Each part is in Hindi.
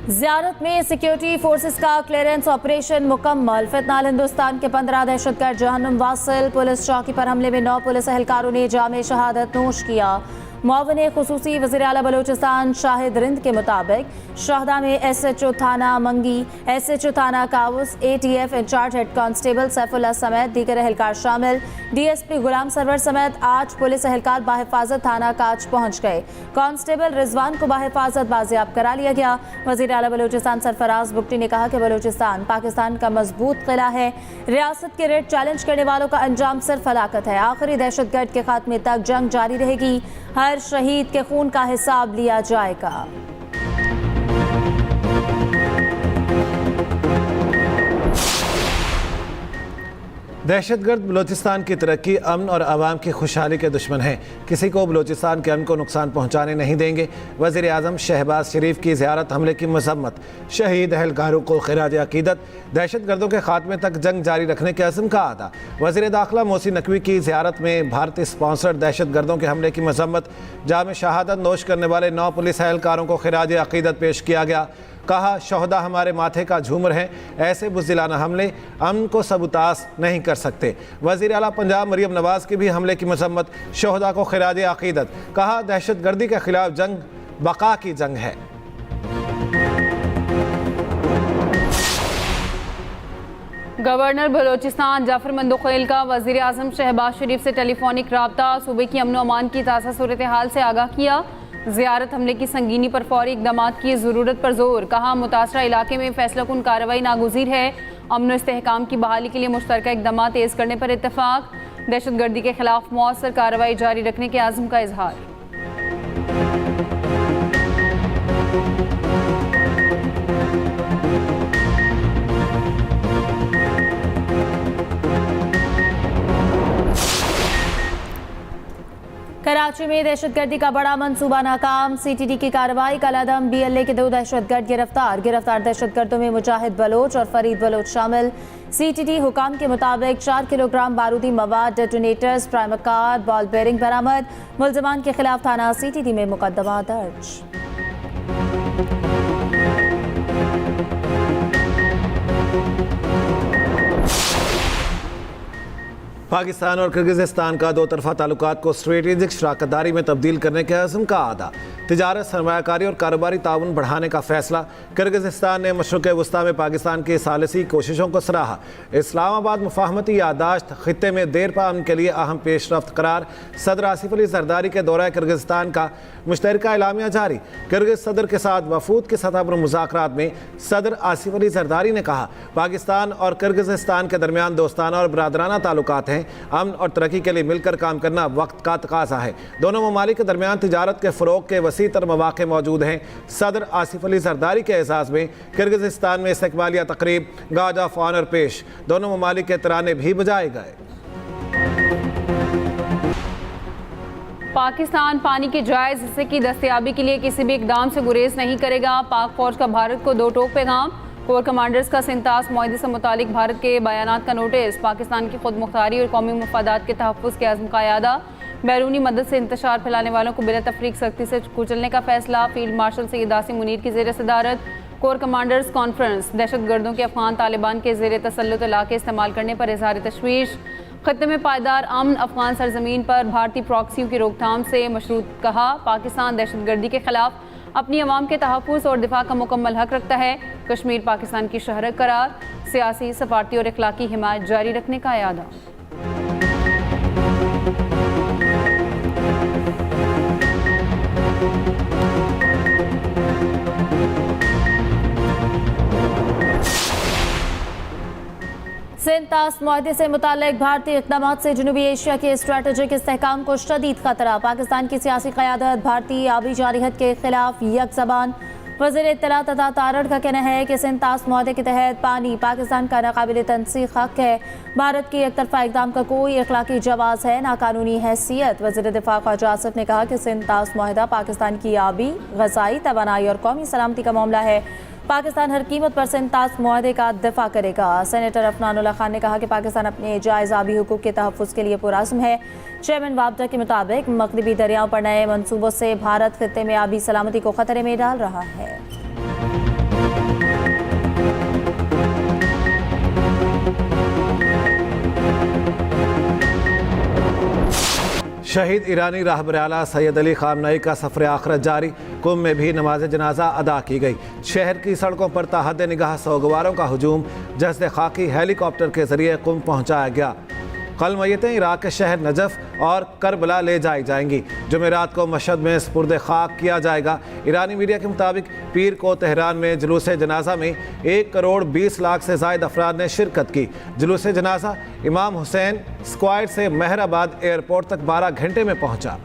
ज़ियारत में सिक्योरिटी फोर्सेस का क्लियरेंस ऑपरेशन मुकम्मल। फितनाल हिंदुस्तान के 15 दहशतगर्द जहन्नुम वासिल। पुलिस चौकी पर हमले में 9 पुलिस एहलकारों ने जामे शहादत नोश किया। मुआविन खुसूसी वज़ीर आला बलूचिस्तान शाहिद रिंद के मुताबिक शहदा में SHO थाना मंगी, SHO थाना Kaus, ATF incharge head constable Saifullah समेत दीगर एहलकार शामिल। DSP गुलाम सरवर समेत 8 पुलिस एहलकार बाहिफाजत थाना काच पहुंच गए। कांस्टेबल रिजवान को बाहिफाजत बाजियाब करा लिया गया। वज़ीर आला बलूचिस्तान सरफराज बुगटी ने कहा कि बलूचिस्तान पाकिस्तान का मजबूत किला है। रियासत के रेड चैलेंज करने वालों का अंजाम सिर्फ हलाकत है। आखिरी दहशतगर्द के खात्मे तक जंग जारी रहेगी। हर शहीद के खून का हिसाब लिया जाएगा। दहशतगर्द बलूचिस्तान की तरक्की, अमन और आवाम की खुशहाली के दुश्मन हैं। किसी को बलूचिस्तान के अमन को नुकसान पहुँचाने नहीं देंगे। वज़ीर आज़म शहबाज शरीफ की ज़ियारत हमले की मज़म्मत, शहीद एहलकारों को खिराज अक़ीदत, दहशतगर्दों के खात्मे तक जंग जारी रखने के अज़्म का अदा। वज़ीर दाखिला मोहसिन नकवी की ज़ियारत में भारत स्पॉन्सर्ड दहशतगर्दों के हमले की मज़म्मत, जामे शहादत नोश करने वाले 9 पुलिस एहलकारों को खिराज अक़ीदत पेश किया गया। कहा, शहदा हमारे माथे का झूमर हैं। ऐसे बुज़दिलाना हमले अमन को सबूतास नहीं कर सकते। वज़ीर आला पंजाब मरियम नवाज़ की भी हमले की मज़म्मत, शहदा को खिराज अक़ीदत। कहा, दहशतगर्दी के खिलाफ जंग बका की जंग है। गवर्नर बलोचिस्तान जाफर मंदोखेल का वज़ीर आज़म शहबाज शरीफ से टेलीफोनिक राब्ता, सूबे की अमन अमान की ताज़ा सूरत हाल से आगाह किया। ज़ियारत हमले की संगीनी पर फौरी इक़दाम की ज़रूरत पर जोर। कहा, मुतासरा इलाके में फैसलाकुन कार्रवाई नागुज़ीर है। अमन इस्तेहकाम की बहाली के लिए मुश्तरका इक़दाम तेज़ करने पर इत्तफ़ाक़। दहशतगर्दी के खिलाफ मौसर कार्रवाई जारी रखने के आज़म का इजहार। कराची में दहशतगर्दी का बड़ा मंसूबा नाकाम। CTD की कार्रवाई, कलादम BLA के 2 दहशतगर्द गिरफ्तार। गिरफ्तार दहशतगर्दों में मुजाहिद बलोच और फरीद बलोच शामिल। CTD हुकाम के मुताबिक 4 किलोग्राम बारूदी मवाद, detonators, primer card, ball bearing बरामद। मुल्ज़िमान के खिलाफ थाना CTD में मुकदमा दर्ज। पाकिस्तान और किर्गिज़स्तान का 2 तरफ़ा ताल्लुकात को स्ट्रेटेजिक शराकतदारी में तब्दील करने के अज़्म का आदा। तिजारत, सरमायाकारी और कारोबारी ताउन बढ़ाने का फैसला। किर्गिज़स्तान ने मशरिक़ वस्ता में पाकिस्तान की सालिसी कोशिशों को सराहा। इस्लामाबाद मुफाहमती यादाश्त, खित्ते में देर पा अमन के लिए अहम पेशरफ्त करार। सदर आसिफ अली जरदारी के दौरा किर्गिज़स्तान का मुश्तरका एलामिया जारी। किर्गिज़ सदर के साथ वफूद की सतह पर मुज़ाकरात में सदर आसिफ अली जरदारी ने कहा, पाकिस्तान और किर्गिज़स्तान के दरमियान दोस्ताना और बरादराना ताल्लुकात हैं। अमन और तरक्की के लिए मिलकर काम करना वक्त का तकाज़ा है। दोनों ममालिक के दरमियान तिजारत के फ़रोग़ के वसी तर मौक़े मौजूद हैं। सदर आसिफ अली जरदारी के एहसास में किर्गिज़स्तान में इस्तक़बालिया तक़रीब, गार्ड ऑफ ऑनर पेश, दोनों ममालिक के तराने भी बजाए गए। पाकिस्तान पानी के जायज़ हिस्से की दस्तयाबी के लिए किसी भी इक़दाम से गुरेज नहीं करेगा। पाक फौज का भारत को 2 टोक पैगाम। कोर कमांडर्स का सिंतास मुआहदे से मुतालिक भारत के बयानात का नोटिस। पाकिस्तान की खुद मुख्तारी और कौमी मफादात के तहफ़्फ़ुज़ के अज़्म का यादा। बैरूनी मदद से इंतशार फैलाने वालों को बिला तफरीक सख्ती से कुचलने का फैसला। फील्ड मार्शल सैयद आसिम मुनीर की ज़ेर सदारत कोर कमांडर्स कॉन्फ्रेंस। दहशतगर्दों के अफ़गान तालिबान के ज़ेर तसल्लुत इलाके इस्तेमाल करने पर इज़हार तशवीश। खत्ते में पायदार अमन, अफ़गान सरजमीन पर भारतीय प्रॉक्सियों की रोकथाम से मशरूत। कहा, पाकिस्तान दहशतगर्दी के खिलाफ अपनी अवाम के तहफ़्फ़ुज़ और दिफा का मुकम्मल हक रखता है। कश्मीर पाकिस्तान की शहर करार। सियासी, सफारती और इखलाकी हिमायत जारी रखने का इरादा। सिंतास मुआहदे से मुतालिक भारतीय इक़दाम से जनूबी एशिया के स्ट्रेटेजिक इस्तेहकाम को शदीद खतरा। पाकिस्तान की सियासी क़यादत भारतीय आबी जारहियत के खिलाफ यकज़बान। वज़ीर इत्तला तथा तारड़ का कहना है कि सिंतास मुआहदे के तहत पानी पाकिस्तान का नाकाबिल तनसीख हक है। भारत की एक तरफा इक़दाम का कोई अखलाकी जवाज़ है ना कानूनी हैसियत। वज़ीर दिफा ख्वाजा आसिफ ने कहा कि सिंतास मुआहदा पाकिस्तान की आबी, ग़ज़ाई, तवानाई और कौमी सलामती का मामला है। पाकिस्तान हर कीमत पर सिंतास मुआहदे का दिफा करेगा। सेनेटर अफनानुल्लाह खान ने कहा कि पाकिस्तान अपने जायज़ आबी हुकूक के तहफ़्फ़ुज़ के लिए पुरअज़्म है। चेयरमैन वाबडा के मुताबिक मगरबी दरियाओं पर नए मनसूबों से भारत खित्ते में आबी सलामती को खतरे में डाल रहा है। शहीद ईरानी राहबर आला सैयद अली खामनई का सफ़र आखिरत जारी। कुंभ में भी नमाज जनाजा अदा की गई। शहर की सड़कों पर ताहद निगाह सोगवारों का हुजूम जस्द खाकी हेलीकॉप्टर के जरिए कुंभ पहुंचाया गया। कल मैयतें इराक के शहर नजफ और करबला ले जाई जाएंगी। जुमेरात को मशहद में स्पुर्द खाक किया जाएगा। ईरानी मीडिया के मुताबिक पीर को तेहरान में जुलूस जनाजा में 1 करोड़ 20 लाख से ज़ायद अफराद ने शिरकत की। जुलूस जनाजा इमाम हुसैन स्क्वायर से मेहराबाद एयरपोर्ट तक 12 घंटे में पहुंचा।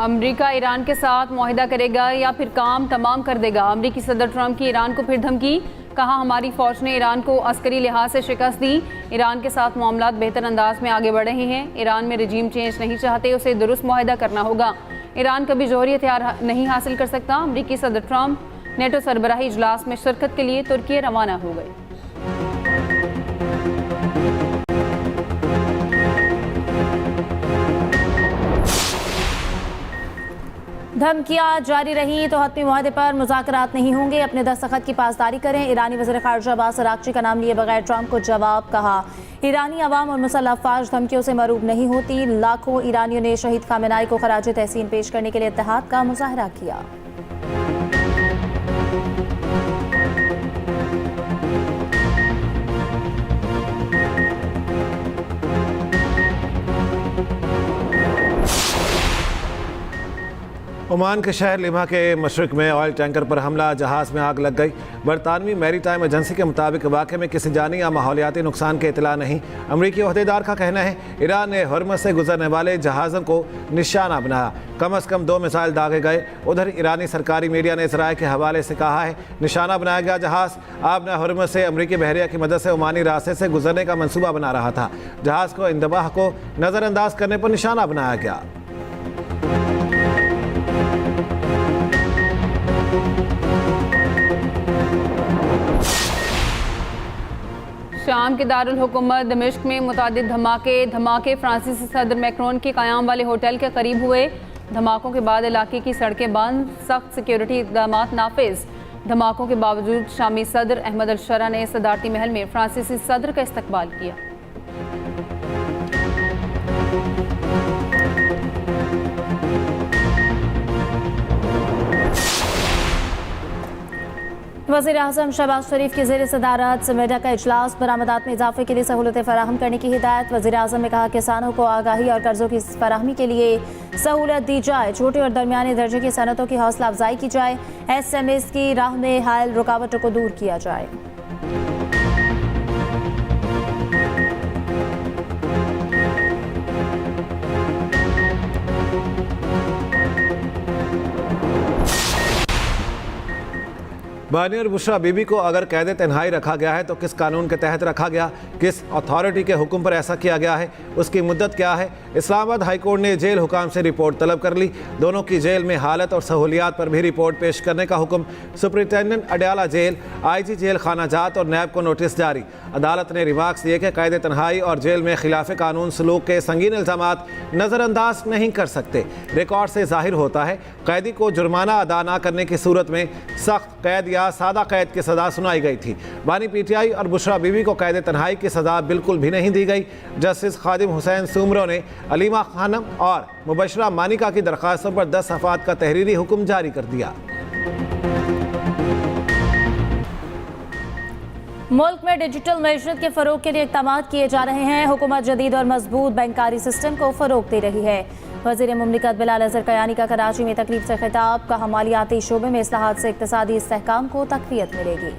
अमेरिका ईरान के साथ मुआहिदा करेगा या फिर काम तमाम कर देगा। अमेरिकी सदर ट्रंप की ईरान को फिर धमकी। कहा, हमारी फौज ने ईरान को अस्करी लिहाज से शिकस्त दी। ईरान के साथ मामलात बेहतर अंदाज में आगे बढ़ रहे हैं। ईरान में रजीम चेंज नहीं चाहते, उसे दुरुस्त मुआहिदा करना होगा। ईरान कभी जौहरी हथियार नहीं हासिल कर सकता। अमेरिकी सदर ट्रंप नेटो सरबराही इजलास में शिरकत के लिए तुर्की रवाना हो गए। धमकियां जारी रही तो हतमी मुआहदे पर मुज़ाकरात नहीं होंगे। अपने दस्तखत की पासदारी करें। ईरानी वज़ीर ख़ारिजा अब्बास अराग़ची का नाम लिए बगैर ट्रंप को जवाब। कहा, ईरानी अवाम और मुसल्लह अफ़वाज धमकियों से मरूब नहीं होती। लाखों ईरानियों ने शहीद खामेनाई को खराज तहसीन पेश करने के लिए इत्तेहाद का मुज़ाहरा किया। ओमान के शहर लिमा के मशरक में ऑयल टैंकर पर हमला, जहाज़ में आग लग गई। बरतानवी मैरी टाइम एजेंसी के मुताबिक वाक़े में किसी जानी या माहौलियाती नुकसान की इतला नहीं। अमरीकी ओहदेदार का कहना है ईरान ने हरमज़ से गुजरने वाले जहाज़ों को निशाना बनाया। कम अज़ कम 2 मिसाइल दागे गए। उधर ईरानी सरकारी मीडिया ने इसराइल के हवाले से कहा है निशाना बनाया गया जहाज़ आबना हरमज़ से अमरीकी बहरिया की मदद से ओमानी रास्ते से गुजरने का मनसूबा बना रहा था। जहाज़ को इंतबाह को नज़रअंदाज करने पर निशाना बनाया गया। शाम के दारुल हुकूमत दमिश्क में मुतादिद धमाके फ्रांसीसी सदर मैक्रोन के क़याम वाले होटल के करीब हुए। धमाकों के बाद इलाके की सड़कें बंद, सख्त सिक्योरिटी इक़दामात नाफिज। धमाकों के बावजूद शामी सदर अहमद अल-शरा ने सदारती महल में फ्रांसीसी सदर का इस्तकबाल किया। वज़ीर आज़म शहबाज शरीफ की ज़ेर सदारत समेटा का इजलास। बरामदात में इजाफे के लिए सहूलतें फराहम करने की हिदायत। वज़ीर आज़म ने कहा, किसानों को आगाही और कर्ज़ों की फराहमी के लिए सहूलत दी जाए। छोटे और दरमियाने दर्जे की सनतों की हौसला अफजाई की जाए। SMEs की राह में हायल रुकावटों को दूर किया जाए। बानी और बुशरा बीबी को अगर कैद तन्हाई रखा गया है तो किस कानून के तहत रखा गया, किस अथॉरिटी के हुक्म पर ऐसा किया गया है, उसकी मुद्दत क्या है। इस्लामाबाद हाई कोर्ट ने जेल हुकाम से रिपोर्ट तलब कर ली। दोनों की जेल में हालत और सहूलियात पर भी रिपोर्ट पेश करने का हुक्म। Superintendent Adiala jail, IG jail खाना जात और नैब को नोटिस जारी। अदालत ने रिमार्क्स दिए कि कैद तन्हाई और जेल में खिलाफ कानून सलूक के संगीन इल्ज़ामात नज़रअंदाज नहीं कर सकते। रिकॉर्ड से जाहिर होता है कैदी को जुर्माना अदा न करने की सूरत में सख्त कैद या सादा कैद की सज़ा सुनाई गई थी। बानी PTI और बुशरा बीवी को कैद तन्हाई की सज़ा बिल्कुल भी नहीं दी गई। जस्टिस खादिम हुसैन सुमरो ने अलीमा खानम और मुबशरा मानिका की दरख्वास्तों पर 10 सफ़ात का तहरीरी हुक्म जारी कर दिया। मुल्क में डिजिटल मैशत के फ़रोग के लिए इक़दाम किए जा रहे हैं। हुकूमत जदीद और मजबूत बैंकारी सिस्टम को फ़रोग दे रही है। वज़ीर मुमलिकत बिलाल अज़हर कयानी का कराची में तकरीब से खिताब। कहा, मालियाती शोबे में इस्लाहात से इक़्तिसादी इस्तेहकाम को तक़वियत मिलेगी।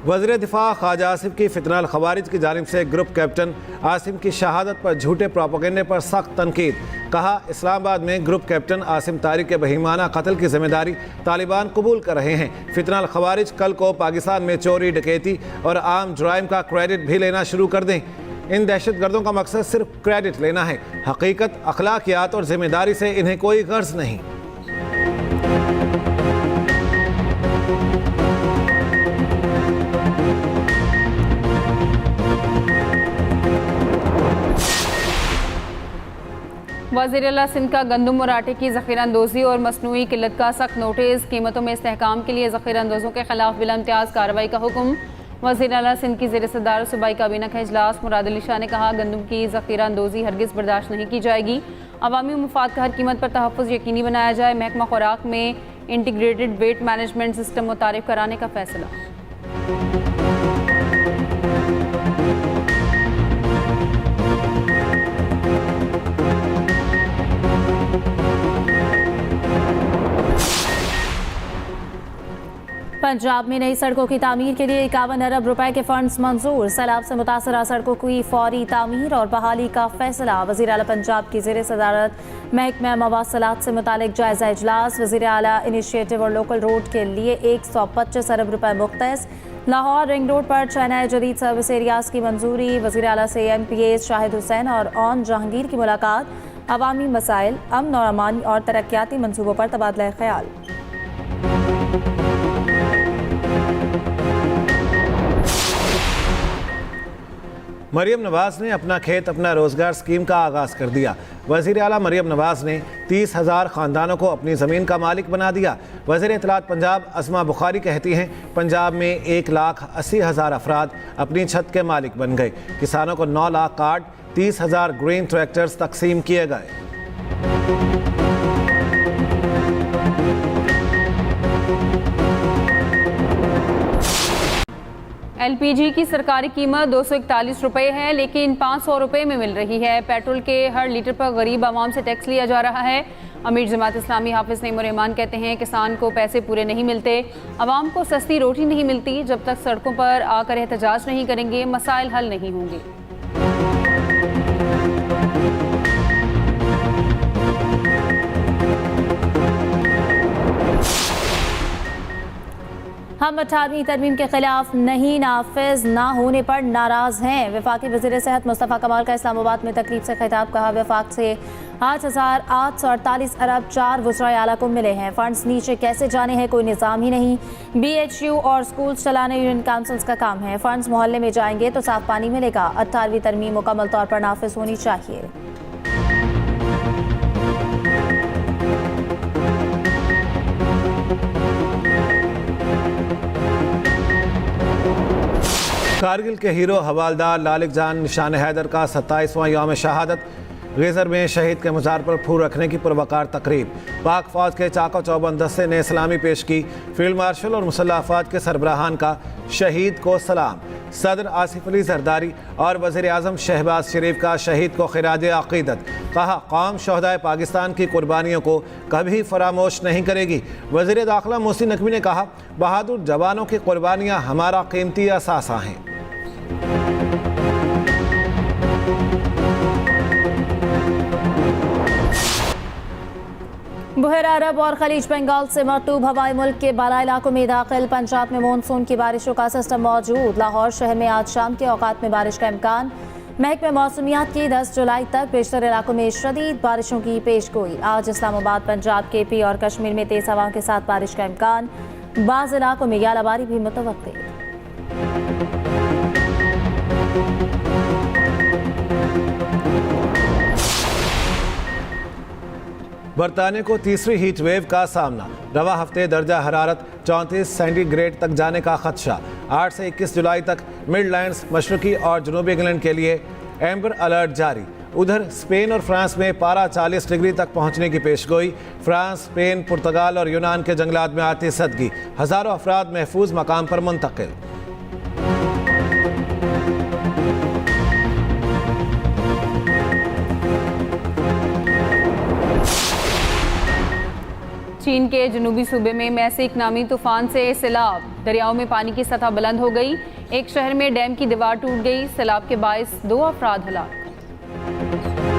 वज़ीर दिफा ख्वाजा आसिफ की फितनल खवारिज की जानिब से ग्रुप कैप्टन आसिम की शहादत पर झूठे प्रोपेगेंडे पर सख्त तनकीद। कहा, इस्लामाबाद में ग्रुप कैप्टन आसिम तारिक के बहीमाना कत्ल की जिम्मेदारी तालिबान कबूल कर रहे हैं। फितनल खवारिज कल को पाकिस्तान में चोरी, डकैती और आम जुराइम का क्रेडिट भी लेना शुरू कर दें। इन दहशतगर्दों का मकसद सिर्फ क्रेडिट लेना है। हकीकत, अखलाकियात और जिम्मेदारी से इन्हें कोई गर्ज नहीं। वज़ीर आला सिंध का गंदम और आटे की ज़ख़ीरा अंदोज़ी और मसनूई किल्लत का सख्त नोटिस। कीमतों में इस्तेहकाम के लिए ज़ख़ीरा अंदोज़ों के खिलाफ बिला इम्तियाज़ कार्रवाई का हुक्म। वज़ीर आला सिंध की ज़ेर सदारत सूबाई काबीना का इजलास। मुराद अली शाह ने कहा, गंदम की ज़ख़ीरा अंदोज़ी हरगिज़ बर्दाश्त नहीं की जाएगी। अवामी मुफाद का हर कीमत पर तहफ़्फ़ुज़ यकीनी बनाया जाए। महकमा खुराक में इंटीग्रेटेड वेट मैनेजमेंट सिस्टम मुतारिफ कराने का फैसला। पंजाब में नई सड़कों की तामीर के लिए 51 अरब रुपए के फंड्स मंजूर। सैलाब से मुतासरा सड़कों की फौरी तामीर और बहाली का फैसला। वज़ीर आला पंजाब की ज़ेर सदारत महकमा मवासलात से मुतालिक जायजा इजलास। वज़ीर आला इनिशिएटिव और लोकल रोड के लिए 125 अरब रुपए मुख्तस। लाहौर रिंग रोड पर 6 नए जदीद सर्विस एरियाज की मंजूरी। वज़ीर आला से MPAs शाहिद हुसैन और ऑन जहांगीर की मुलाकात। अवामी मसाइल, अमन और अमान और तरक्याती मनसूबों पर तबादला ख्याल। मरियम नवाज ने अपना खेत अपना रोजगार स्कीम का आगाज़ कर दिया। वज़ीर आला मरियम नवाज ने 30,000 ख़ानदानों को अपनी ज़मीन का मालिक बना दिया। वज़ीर इत्तलात पंजाब अस्मा बुखारी कहती हैं, पंजाब में 1,80,000 अफराद अपनी छत के मालिक बन गए। किसानों को 9 लाख कार्ड, 30,000 ग्रीन ट्रैक्टर्स तकसीम किए गए। LPG की सरकारी कीमत 241 रुपये है, लेकिन 500 रुपये में मिल रही है। पेट्रोल के हर लीटर पर गरीब आवाम से टैक्स लिया जा रहा है। अमीर जमात इस्लामी हाफिज नईम रहमान कहते हैं, किसान को पैसे पूरे नहीं मिलते, आवाम को सस्ती रोटी नहीं मिलती। जब तक सड़कों पर आकर एहतजाज नहीं करेंगे, मसाइल हल नहीं होंगे। हम 18वीं तरमीम के खिलाफ नहीं नाफिज ना होने पर नाराज़ हैं। वफाकी वज़ीर सेहत मुस्तफ़ा कमाल का इस्लामाबाद में तकरीब से खिताब। कहा, वफाक से 8,848 अरब 4 वज़राए आला को मिले हैं। फंड्स नीचे कैसे जाने हैं कोई निज़ाम ही नहीं। BHU और स्कूल्स चलाने यूनियन काउंसिल्स का काम है। फंड्स मोहल्ले में जाएंगे तो साफ पानी मिलेगा। 18वीं तरमीम मुकम्मल तौर पर नाफिज होनी चाहिए। कारगिल के हीरो हवालदार लालिक जान निशान हैदर का 27वां यौम शहादत। गेज़र में शहीद के मज़ार पर फूल रखने की पुरवकार तकरीब। पाक फ़ौज के चाको चौबंद दस्ते ने सलामी पेश की। फील्ड मार्शल और मुसल्लह अफ़वाज के सरबराहान का शहीद को सलाम। सदर आसिफ अली जरदारी और वज़ीर आज़म शहबाज शरीफ का शहीद को खिराज अक़ीदत। कहा, कौम शहदाए पाकिस्तान की कुर्बानियों को कभी फरामोश नहीं करेगी। वज़ीर दाखिला मोहसिन नकवी ने कहा, बहादुर जवानों की कुर्बानियाँ हमारा कीमती असासा हैं। बहरा अरब और खलीज बंगाल से मरतूब हवाई मुल्क के बाला इलाकों में दाखिल। पंजाब में मानसून की बारिशों का सिस्टम मौजूद। लाहौर शहर में आज शाम के औकात में बारिश का इम्कान। महकमे मौसमियात की 10 जुलाई तक बेशतर इलाकों में शदीद बारिशों की पेशगोई। आज इस्लामाबाद, पंजाब, KP और कश्मीर में तेज हवाओं के साथ बारिश का इम्कान। बाज़ इलाकों में यालाबारी भी मुतवक्किल। बरतानिया को तीसरी हीट वेव का सामना। रवा हफ्ते दर्जा हरारत 34 सेंटीग्रेड तक जाने का खदशा। 8 से 21 जुलाई तक मिडलैंड्स, मशरकी और जनूबी इंग्लैंड के लिए एम्बर अलर्ट जारी। उधर स्पेन और फ्रांस में पारा 40 डिग्री तक पहुंचने की पेशगोई। फ्रांस, स्पेन, पुर्तगाल और यूनान के जंगलात में आती सदगी। हज़ारों अफराद महफूज मकाम पर मुंतकिल। चीन के जनूबी सूबे में मैसिक नामी तूफान से सैलाब। दरियाओं में पानी की सतह बुलंद हो गई। एक शहर में डैम की दीवार टूट गई। सैलाब के बायस 2 अफराद हलाक।